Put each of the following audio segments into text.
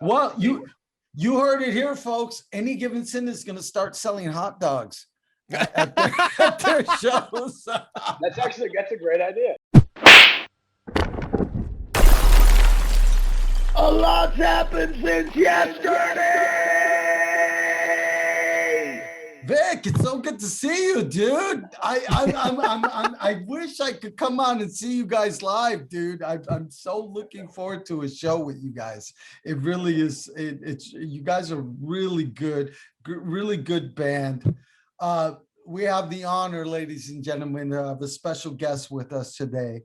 Well, you heard it here, folks. Any Given Sin is going to start selling hot dogs at their shows. That's a great idea. A lot's happened since yesterday. Vic, it's so good to see you, dude. I wish I could come on and see you guys live, dude. I'm so looking forward to a show with you guys. It really is. It's you guys are really good band. We have the honor, ladies and gentlemen, of a special guest with us today.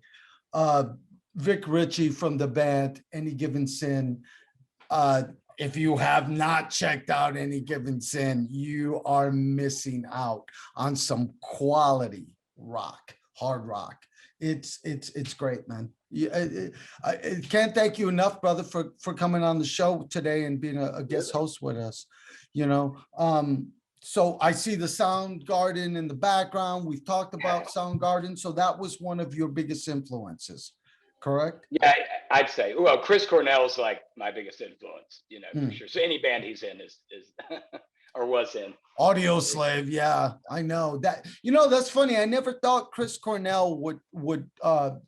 Vic Ritchie from the band Any Given Sin. If you have not checked out Any Given Sin, you are missing out on some quality rock, hard rock. It's great, man. I can't thank you enough, brother, for coming on the show today and being a guest host with us. You know, so I see the Soundgarden in the background. We've talked about Soundgarden, so that was one of your biggest influences. Correct? Yeah, I'd say. Well, Chris Cornell's like my biggest influence, you know, for sure. So any band he's in is or was in. Audioslave, yeah, I know that. You know, that's funny. I never thought Chris Cornell would because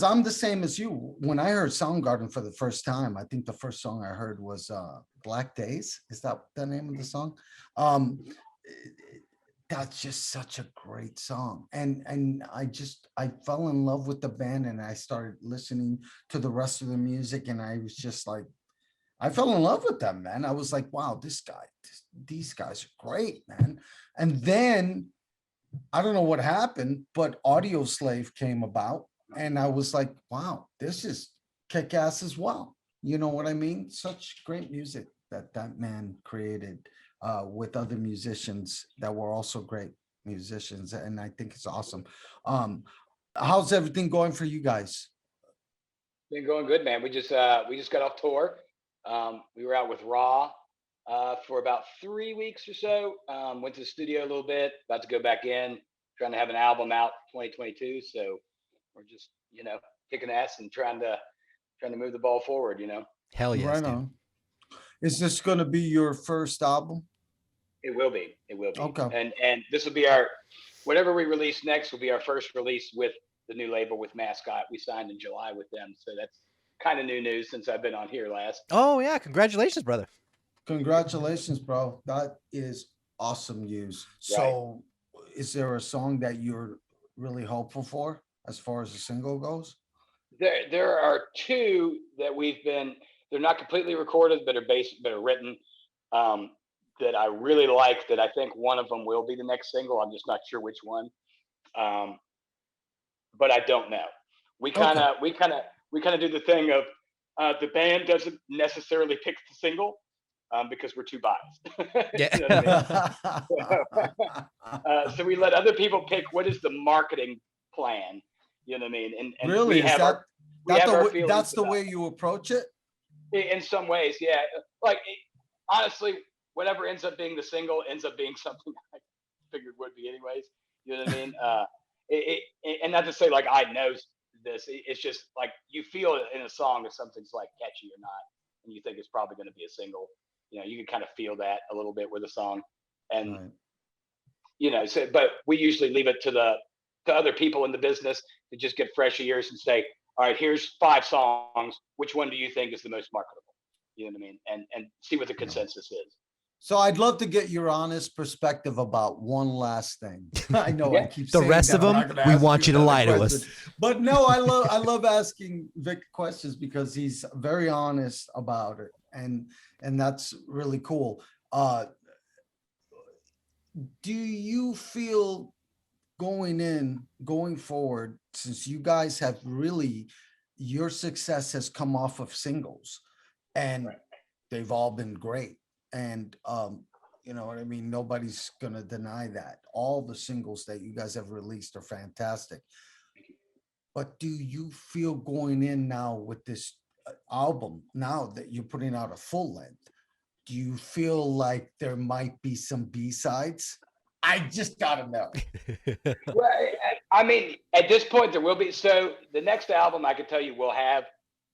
I'm the same as you. When I heard Soundgarden for the first time, I think the first song I heard was Black Days. Is that the name of the song? That's just such a great song. And I fell in love with the band, and I started listening to the rest of the music, and I was just like, I fell in love with them, man. I was like, wow, these guys are great, man. And then I don't know what happened, but Audioslave came about, and I was like, wow, this is kick-ass as well. You know what I mean? Such great music that man created with other musicians that were also great musicians, and I think it's awesome. How's everything going for you guys? Been going good, man. We just got off tour. We were out with Raw for about 3 weeks or so. Went to the studio a little bit, about to go back in, trying to have an album out 2022. So we're just, you know, kicking ass and trying to move the ball forward, you know. Hell yes, right on. Is this going to be your first album? It will be. Okay. And this will be whatever we release next will be our first release with the new label with Mascot. We signed in July with them, so that's kind of new news since I've been on here last. Oh yeah, congratulations, brother. Congratulations, bro. That is awesome news. So is there a song that you're really hopeful for as far as the single goes? There are two that they're not completely recorded, but are written, that I really like, that I think one of them will be the next single. I'm just not sure which one. But I don't know. We kind of do the thing of the band doesn't necessarily pick the single because we're too biased. Yeah. So we let other people pick what is the marketing plan. You know what I mean? And really, that's the way it. you approach it? In some ways, yeah. Like, honestly, whatever ends up being the single ends up being something I figured would be anyways. You know what I mean? And not to say like I know this. It's just like you feel it in a song if something's like catchy or not, and you think it's probably going to be a single. You know, you can kind of feel that a little bit with a song, and you know. So, but we usually leave it to other people in the business to just get fresh ears and say, all right, here's 5 songs. Which one do you think is the most marketable? You know what I mean? And see what the consensus is. So I'd love to get your honest perspective about one last thing. I know I keep the saying rest that. of them, we want you to lie to us. But no, I love asking Vic questions because he's very honest about it, and that's really cool. Do you feel going forward, since you guys have really, your success has come off of singles, and they've all been great, and you know what I mean, nobody's gonna deny that all the singles that you guys have released are fantastic, but do you feel going in now with this album, now that you're putting out a full length, do you feel like there might be some B-sides? I just gotta know. Well, I mean, at this point there will be. So the next album, I can tell you, will have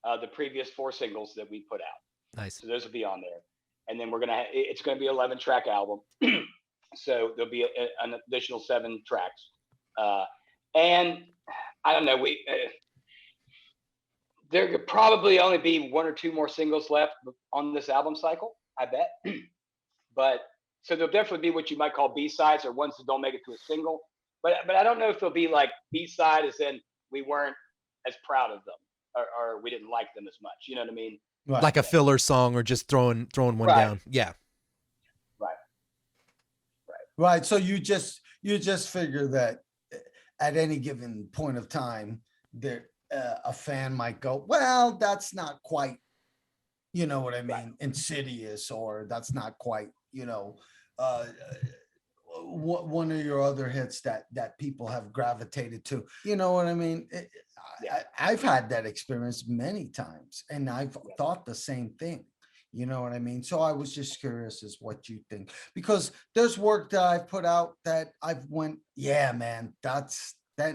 the previous 4 singles that we put out. Nice. So those will be on there. And then it's going to be an 11-track album. So there'll be an additional 7 tracks. And I don't know, there could probably only be 1 or 2 more singles left on this album cycle, I bet. But so there'll definitely be what you might call B-sides, or ones that don't make it to a single. But I don't know if there'll be like B-side as in we weren't as proud of them, or we didn't like them as much. You know what I mean? Right. Like a filler song, or just throwing one Right. down. Yeah. Right. So you just figure that at any given point of time, there a fan might go, well, that's not quite, you know what I mean, insidious, or that's not quite, you know, one of your other hits that people have gravitated to. You know what I mean? I've had that experience many times, and I've thought the same thing. You know what I mean? So I was just curious as what you think, because there's work that I've put out that I've went, yeah, man, that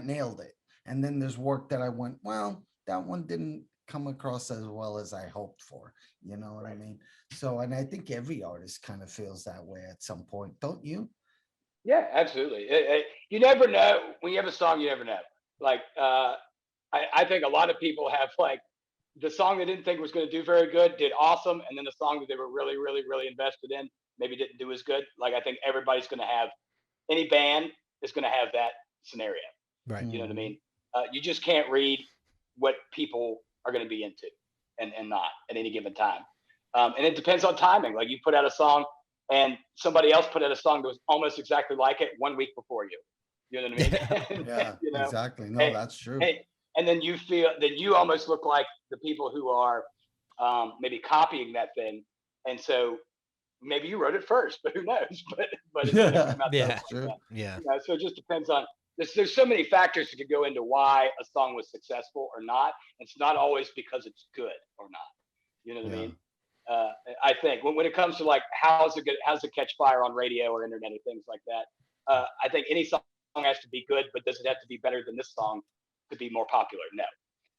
nailed it. And then there's work that I went, well, that one didn't come across as well as I hoped for. You know what I mean? So, and I think every artist kind of feels that way at some point, don't you? Yeah, absolutely. You never know. When you have a song, you never know. Like, I think a lot of people have, like, the song they didn't think was going to do very good did awesome, and then the song that they were really, really, really invested in maybe didn't do as good. Like, I think everybody's going to have, any band is going to have that scenario. Right. You know what I mean? You just can't read what people are going to be into and not at any given time. And it depends on timing. Like, you put out a song and somebody else put out a song that was almost exactly like it 1 week before you. You know what I mean? Yeah, you know? exactly. No, that's true. And then you feel that you almost look like the people who are maybe copying that thing. And so maybe you wrote it first, but who knows? But it's gonna come out Yeah. True. Yeah. you know, so it just depends on, there's so many factors that could go into why a song was successful or not. It's not always because it's good or not. You know what I mean? I think when it comes to, like, how's it catch fire on radio or internet or things like that, I think any song has to be good, but does it have to be better than this song to be more popular? No,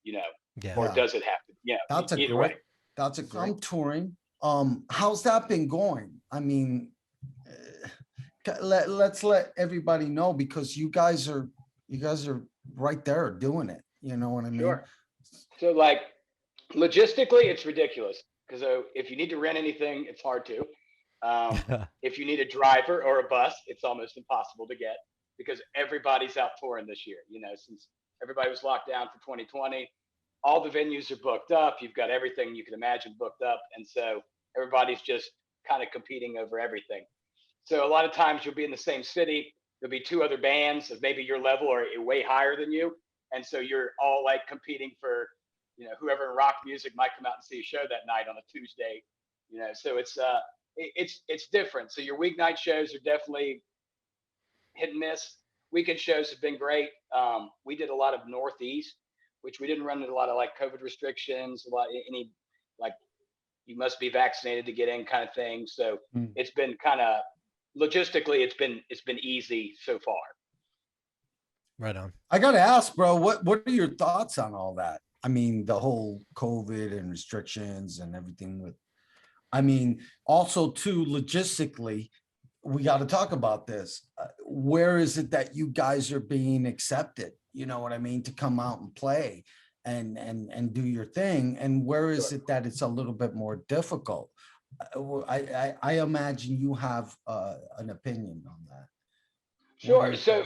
you know, Yeah. or does it have to? Yeah, That's either way. I'm touring. How's that been going? I mean, let's let everybody know, because you guys are right there doing it. You know what I mean? Sure. So, like, logistically, it's ridiculous, because if you need to rent anything, it's hard to. If you need a driver or a bus, it's almost impossible to get, because everybody's out touring this year. You know, since everybody was locked down for 2020, all the venues are booked up. You've got everything you can imagine booked up. And so everybody's just kind of competing over everything. So a lot of times you'll be in the same city. There'll be 2 other bands of maybe your level or way higher than you. And so you're all, like, competing for, you know, whoever in rock music might come out and see a show that night on a Tuesday, you know, so it's different. So your weeknight shows are definitely hit and miss. Weekend shows have been great. We did a lot of Northeast, which we didn't run into a lot of, like, COVID restrictions, any, like, you must be vaccinated to get in kind of thing. So it's been kind of, logistically, it's been easy so far. Right on. I gotta ask, bro, what are your thoughts on all that? I mean, the whole COVID and restrictions and everything I mean, also too, logistically, we got to talk about this. Where is it that you guys are being accepted? You know what I mean? To come out and play and do your thing. And where is it that it's a little bit more difficult? I imagine you have an opinion on that. Sure. So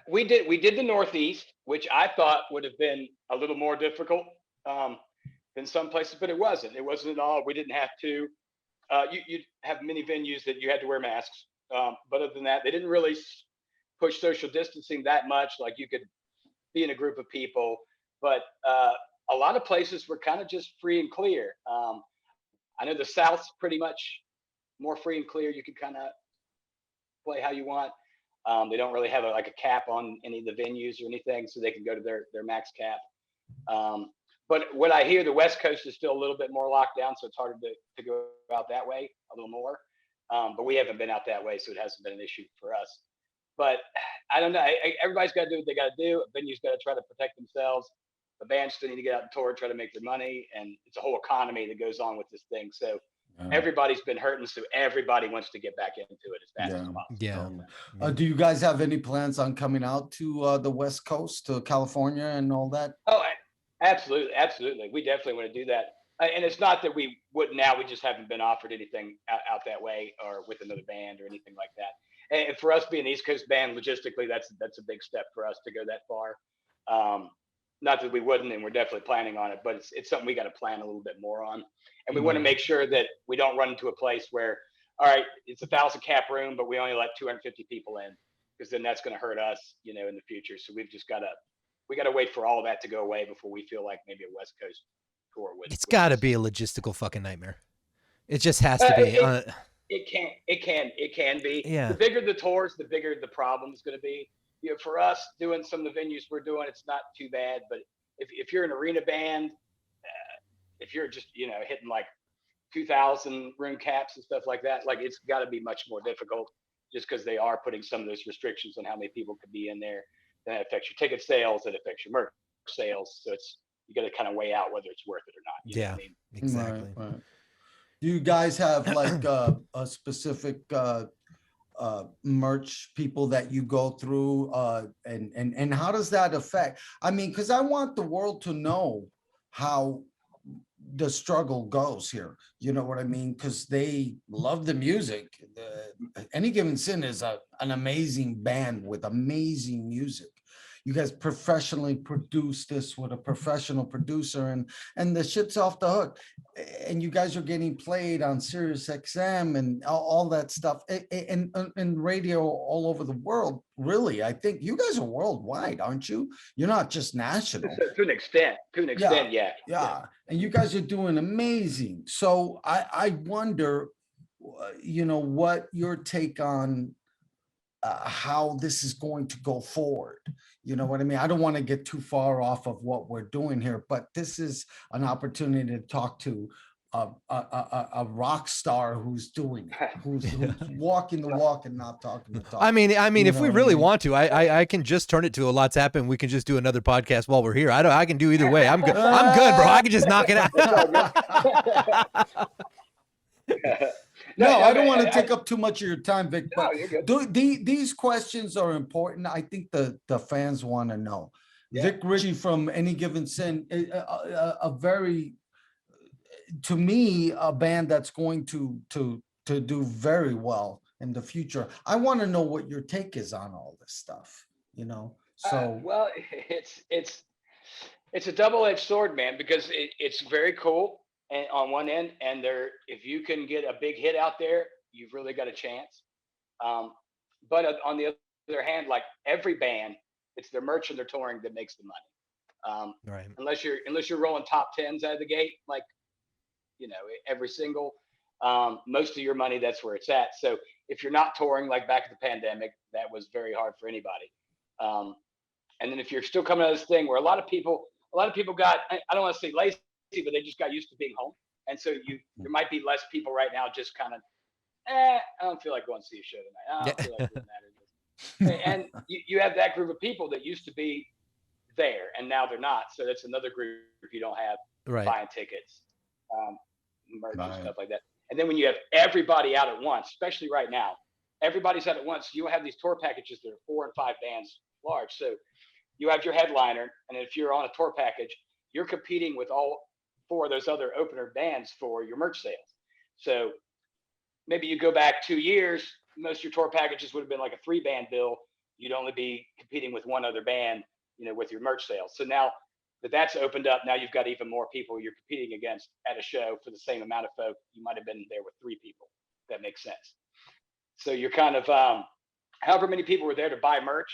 we did the Northeast, which I thought would have been a little more difficult than some places, but it wasn't. It wasn't at all. We didn't have to. You'd have many venues that you had to wear masks, but other than that, they didn't really push social distancing that much. Like, you could be in a group of people, but a lot of places were kind of just free and clear. I know the South's pretty much more free and clear. You could kind of play how you want. They don't really have a cap on any of the venues or anything, so they can go to their max cap. But what I hear, the West Coast is still a little bit more locked down, so it's harder to go out that way a little more. But we haven't been out that way, so it hasn't been an issue for us. But I don't know. Everybody's got to do what they got to do. Venues got to try to protect themselves. the bands still need to get out and tour, try to make their money, and it's a whole economy that goes on with this thing. So everybody's been hurting, so everybody wants to get back into it as fast as possible. Yeah. Do you guys have any plans on coming out to the West Coast, to California and all that? Oh, absolutely. We definitely want to do that. And it's not that we wouldn't now, we just haven't been offered anything out that way or with another band or anything like that. And for us being an East Coast band, logistically, that's a big step for us to go that far. Not that we wouldn't, and we're definitely planning on it, but it's something we got to plan a little bit more on. And we want to make sure that we don't run into a place where, all right, it's 1,000 cap room, but we only let 250 people in, because then that's going to hurt us, in the future. So we've just got to wait for all of that to go away before we feel like maybe a West Coast tour would. It's got to be a logistical fucking nightmare. It just has to be. It can be. Yeah. The bigger the tours, the bigger the problem is going to be. For us doing some of the venues we're doing, it's not too bad. But if you're an arena band, if you're just hitting like 2,000 room caps and stuff like that, like it's got to be much more difficult, just because they are putting some of those restrictions on how many people could be in there. That affects your ticket sales, that affects your merch sales. So you got to kind of weigh out whether it's worth it or not. You know what I mean? Exactly. Right. Do you guys have like a specific merch people that you go through, and how does that affect? I mean, because I want the world to know how the struggle goes here. You know what I mean? Because they love the music. Any Given Sin is an amazing band with amazing music. You guys professionally produce this with a professional producer, and the shit's off the hook. And you guys are getting played on Sirius XM and all that stuff, and radio all over the world. Really, I think you guys are worldwide, aren't you? You're not just national. To an extent, yeah. And you guys are doing amazing. So I wonder, what your take on how this is going to go forward. You know what I mean? I don't want to get too far off of what we're doing here, but this is an opportunity to talk to a rock star who's doing it, who's walking the walk and not talking the talk. I mean, if we really want to, I can just turn it to a Lot's Happened. We can just do another podcast while we're here. I can do either way. I'm good. I'm good, bro. I can just knock it out. No, I don't want to take up too much of your time, Vic, but no, these questions are important. I think the fans want to know. Yeah. Vic Ritchie from Any Given Sin, a very, to me, a band that's going to do very well in the future. I want to know what your take is on all this stuff, So well, it's a double-edged sword, man, because it's very cool. And on one end, and if you can get a big hit out there, you've really got a chance. But on the other hand, like every band, it's their merch and their touring that makes the money. Right. Unless you're rolling top tens out of the gate, like every single, most of your money, that's where it's at. So if you're not touring, like back at the pandemic, that was very hard for anybody. And then if you're still coming out of this thing where a lot of people got, I don't want to say lazy, but they just got used to being home, and so there might be less people right now just kind of I don't feel like going to see a show tonight. I don't feel like doing that. And you have that group of people that used to be there and now they're not, so that's another group you don't have buying tickets, merch and stuff like that. And then when you have everybody out at once, especially right now, everybody's out at once, you have these tour packages that are 4 and 5 bands large. So you have your headliner, and if you're on a tour package, you're competing with all 4 of those other opener bands for your merch sales. So maybe you go back 2 years, most of your tour packages would have been like a 3-band bill. You'd only be competing with one other band, with your merch sales. So now that's opened up, now you've got even more people you're competing against at a show for the same amount of folk. You might have been there with 3 people. That makes sense. So you're kind of, however many people were there to buy merch,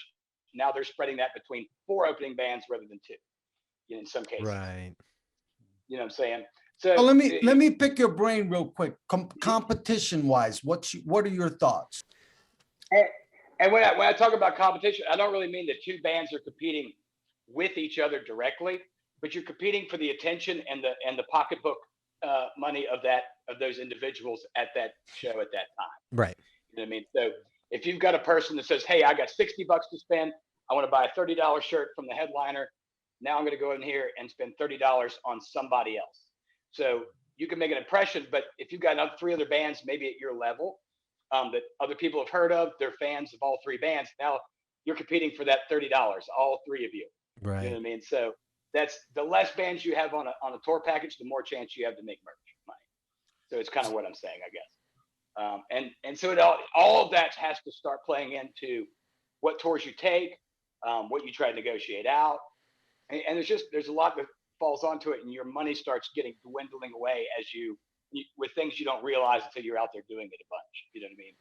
now they're spreading that between 4 opening bands rather than 2, in some cases. Right. You know what I'm saying? So well, let me pick your brain real quick. Competition wise, what are your thoughts? And when I talk about competition, I don't really mean that 2 bands are competing with each other directly, but you're competing for the attention and the pocketbook money of those individuals at that show at that time. Right. You know what I mean? So if you've got a person that says, "Hey, I got $60 to spend. I want to buy a $30 shirt from the headliner," Now I'm going to go in here and spend $30 on somebody else. So you can make an impression, but if you've got 3 other bands, maybe at your level, that other people have heard of, they're fans of all 3 bands. Now you're competing for that $30, all 3 of you. Right. You know what I mean? So that's the less bands you have on a tour package, the more chance you have to make merch money. So it's kind of what I'm saying, I guess. And so all of that has to start playing into what tours you take, what you try to negotiate out. And there's a lot that falls onto it, and your money starts dwindling away as you with things you don't realize until you're out there doing it a bunch. You know what I mean?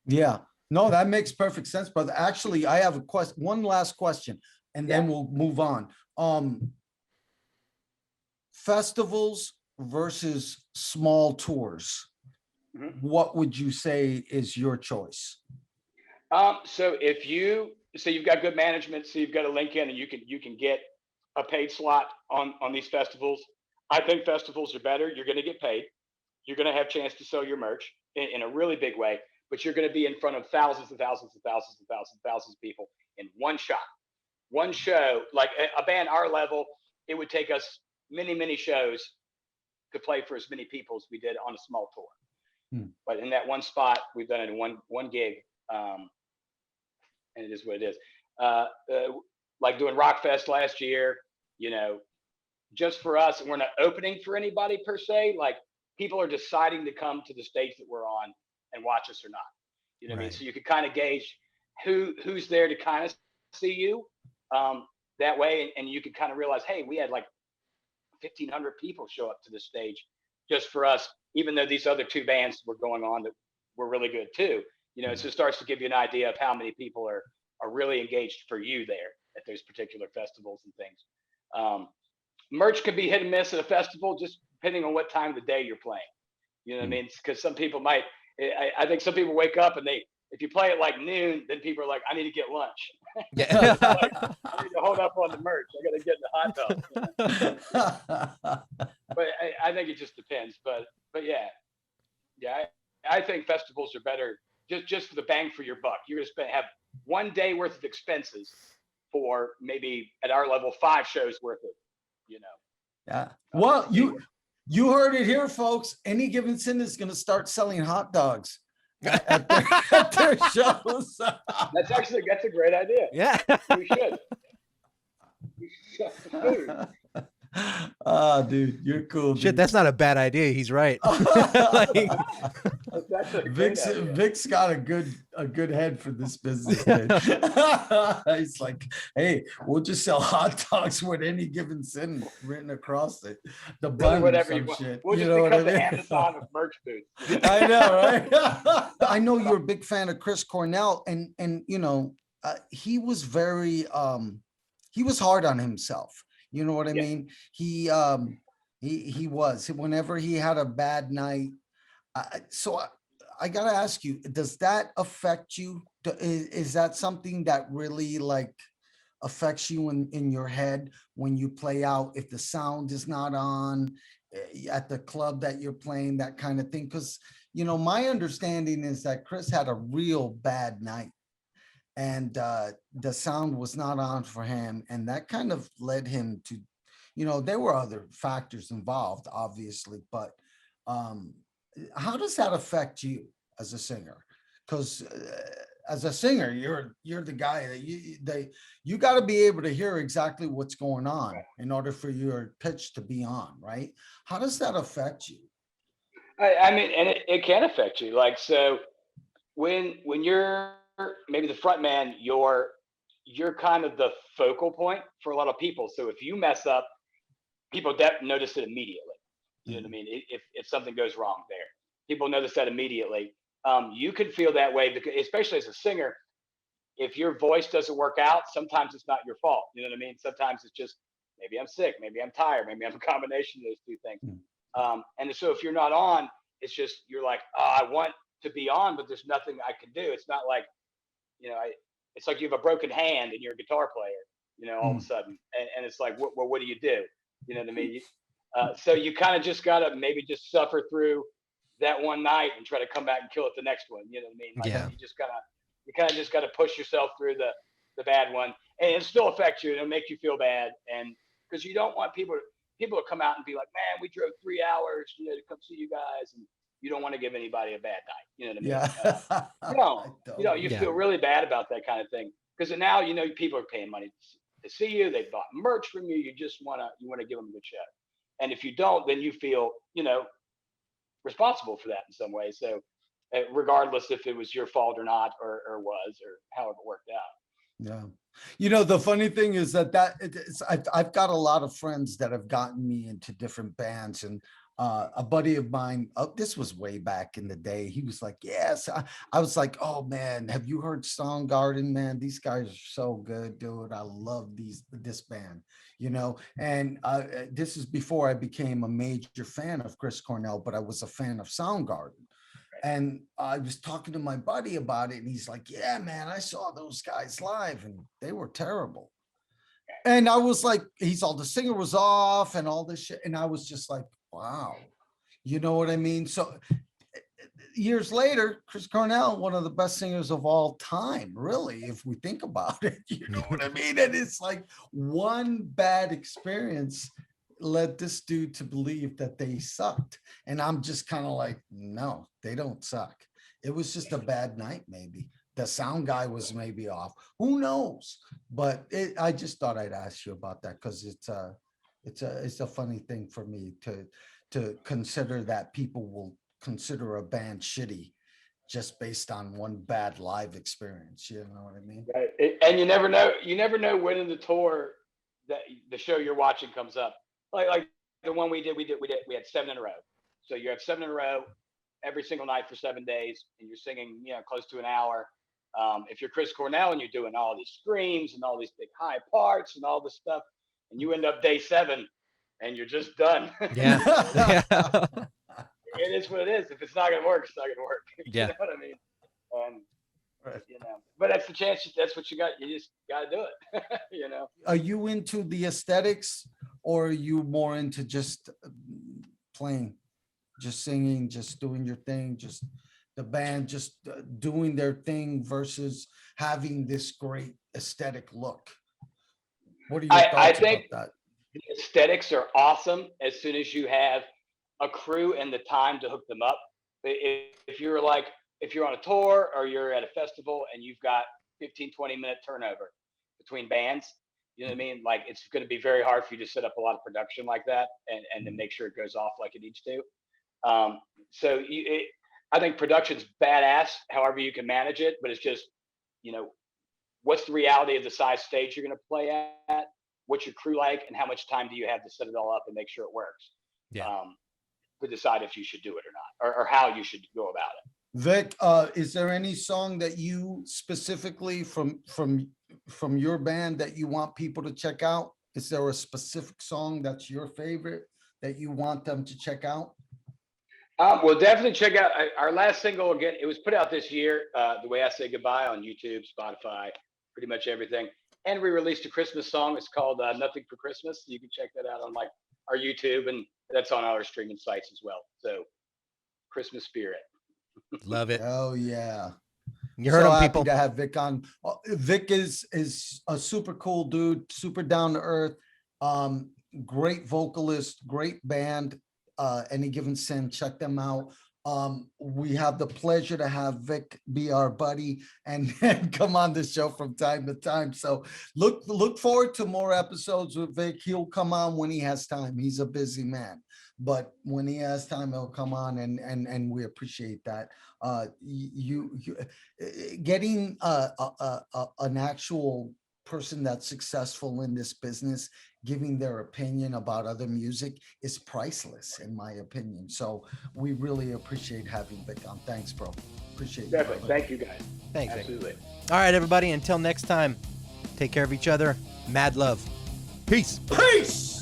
Yeah. No, that makes perfect sense, brother. Actually, I have one last question, and then we'll move on. Festivals versus small tours. Mm-hmm. What would you say is your choice? So you've got good management, so you've got a link in and you can get a paid slot on these festivals. I think festivals are better. You're going to get paid. You're going to have a chance to sell your merch in a really big way, but you're going to be in front of thousands and thousands and thousands and thousands and thousands of people in one shot, one show. Like a band our level, it would take us many, many shows to play for as many people as we did on a small tour. But in that one spot, we've done it in one gig. And it is what it is. Like doing Rockfest last year, just for us, we're not opening for anybody per se. Like people are deciding to come to the stage that we're on and watch us or not. You know what I mean? So you can kind of gauge who's there to kind of see you that way. And you can kind of realize, hey, we had like 1,500 people show up to the stage just for us, even though these other 2 bands were going on that were really good too. So it starts to give you an idea of how many people are really engaged for you there at those particular festivals and things. Merch can be hit and miss at a festival, just depending on what time of the day you're playing. You know what I mean? Because some people I think some people wake up and if you play at like noon, then people are like, I need to get lunch. Yeah. Like, I need to hold up on the merch. I got to get in the hot tub. But I think it just depends. But yeah, I think festivals are better just for the bang for your buck. You're going to have one day worth of expenses for maybe at our level 5 shows worth of, Yeah. Well, you heard it here, folks. Any Given Sin is going to start selling hot dogs at their shows. That's a great idea. Yeah. We should. We should sell the food. Oh, dude, you're cool. Shit, dude. that's not a bad idea. He's right. Like, That's a great idea. Vic's got a good head for this business. Man. He's like, hey, we'll just sell hot dogs with Any Given Sin written across it. The bun, Whatever some you want. shit. We'll just know become what I the mean? Amazon of merch booths. I know, right? I know you're a big fan of Chris Cornell, and he was very he was hard on himself. You know what I mean? He was, whenever he had a bad night. So I gotta ask you, does that affect you? Is that something that really like affects you in your head when you play out? If the sound is not on at the club that you're playing, that kind of thing? Because my understanding is that Chris had a real bad night. And the sound was not on for him. And that kind of led him to, there were other factors involved, obviously. But how does that affect you as a singer? Because as a singer, you're the guy that you got to be able to hear exactly what's going on in order for your pitch to be on, right? How does that affect you? I mean, and it can affect you. Like, so when you're maybe the front man, you're kind of the focal point for a lot of people. So if you mess up, people notice it immediately. You know what I mean? If something goes wrong there, people notice that immediately. You can feel that way because, especially as a singer, if your voice doesn't work out, sometimes it's not your fault. You know what I mean? Sometimes it's just, maybe I'm sick, maybe I'm tired, maybe I'm a combination of those 2 things. And so if you're not on, it's just, you're like, oh, I want to be on, but there's nothing I can do. It's not like, it's like you have a broken hand and you're a guitar player, all of a sudden. And it's like, what do you do? You know what I mean? So you kind of just got to maybe just suffer through that one night and try to come back and kill it the next one. You know what I mean? Like you kind of just got to push yourself through the bad one, and it'll still affect you. It'll make you feel bad. And because you don't want people to come out and be like, man, we drove 3 hours, to come see you guys, and you don't want to give anybody a bad night. You know what I mean? Yeah. You Yeah. feel really bad about that kind of thing because now people are paying money to see you. They bought merch from you. You just want to give them a good show, and if you don't, then you feel responsible for that in some way. So regardless if it was your fault or not, or was, or however it worked out. Yeah. The funny thing is I've got a lot of friends that have gotten me into different bands, and a buddy of mine, this was way back in the day. He was like, yes. I was like, oh man, have you heard Soundgarden, man? These guys are so good, dude. I love this band, and this is before I became a major fan of Chris Cornell, but I was a fan of Soundgarden. And I was talking to my buddy about it, and he's like, yeah, man, I saw those guys live and they were terrible. And I was like, the singer was off and all this shit. And I was just like, wow, you know what I mean? So years later, Chris Cornell, one of the best singers of all time, really, if we think about it, you know what I mean? And it's like one bad experience led this dude to believe that they sucked. And I'm just kind of like, no, they don't suck. It was just a bad night, maybe. The sound guy was maybe off. Who knows? But I just thought I'd ask you about that because it's a funny thing for me to consider that people will consider a band shitty just based on one bad live experience. You know what I mean? Right. And you never know when in the tour that the show you're watching comes up. Like the one we had 7 in a row. So you have 7 in a row every single night for 7 days, and you're singing, close to an hour. If you're Chris Cornell and you're doing all these screams and all these big high parts and all this stuff, and you end up day 7 and you're just done. Yeah. It is what it is. If it's not going to work, it's not going to work. Yeah. You know what I mean? But that's the chance. That's what you got. You just got to do it. Are you into the aesthetics, or are you more into just playing, just singing, just doing your thing, just the band just doing their thing versus having this great aesthetic look? What are your thoughts I think about that? The aesthetics are awesome as soon as you have a crew and the time to hook them up. If you're on a tour or you're at a festival and you've got 15-20 minute turnover between bands, you know what I mean? Like, it's going to be very hard for you to set up a lot of production like that and then make sure it goes off like it needs to. I think production's badass, however you can manage it, but it's just, what's the reality of the size stage you're going to play at? What's your crew like, and how much time do you have to set it all up and make sure it works? Yeah. To decide if you should do it or not, or how you should go about it. Vic, is there any song that you specifically from your band that you want people to check out? Is there a specific song that's your favorite that you want them to check out? Well, definitely check out our last single. Again, it was put out this year, The Way I Say Goodbye, on YouTube, Spotify, pretty much everything. And we released a Christmas song. It's called Nothing for Christmas. You can check that out on our YouTube, and that's on our streaming sites as well. So, Christmas spirit. Love it. Oh yeah. You heard so him, happy people. to have Vic on. Vic is a super cool dude, super down to earth, great vocalist, great band. Any Given Sin, check them out. We have the pleasure to have Vic be our buddy and come on the show from time to time. So look forward to more episodes with Vic. He'll come on when he has time. He's a busy man, but when he has time, he'll come on, and we appreciate that. You getting an actual person that's successful in this business giving their opinion about other music is priceless, in my opinion. So we really appreciate having Vic on. Thanks, bro. Appreciate it. Definitely. Thank you, guys. Thanks. Absolutely. All right, everybody. Until next time, take care of each other. Mad love. Peace. Peace.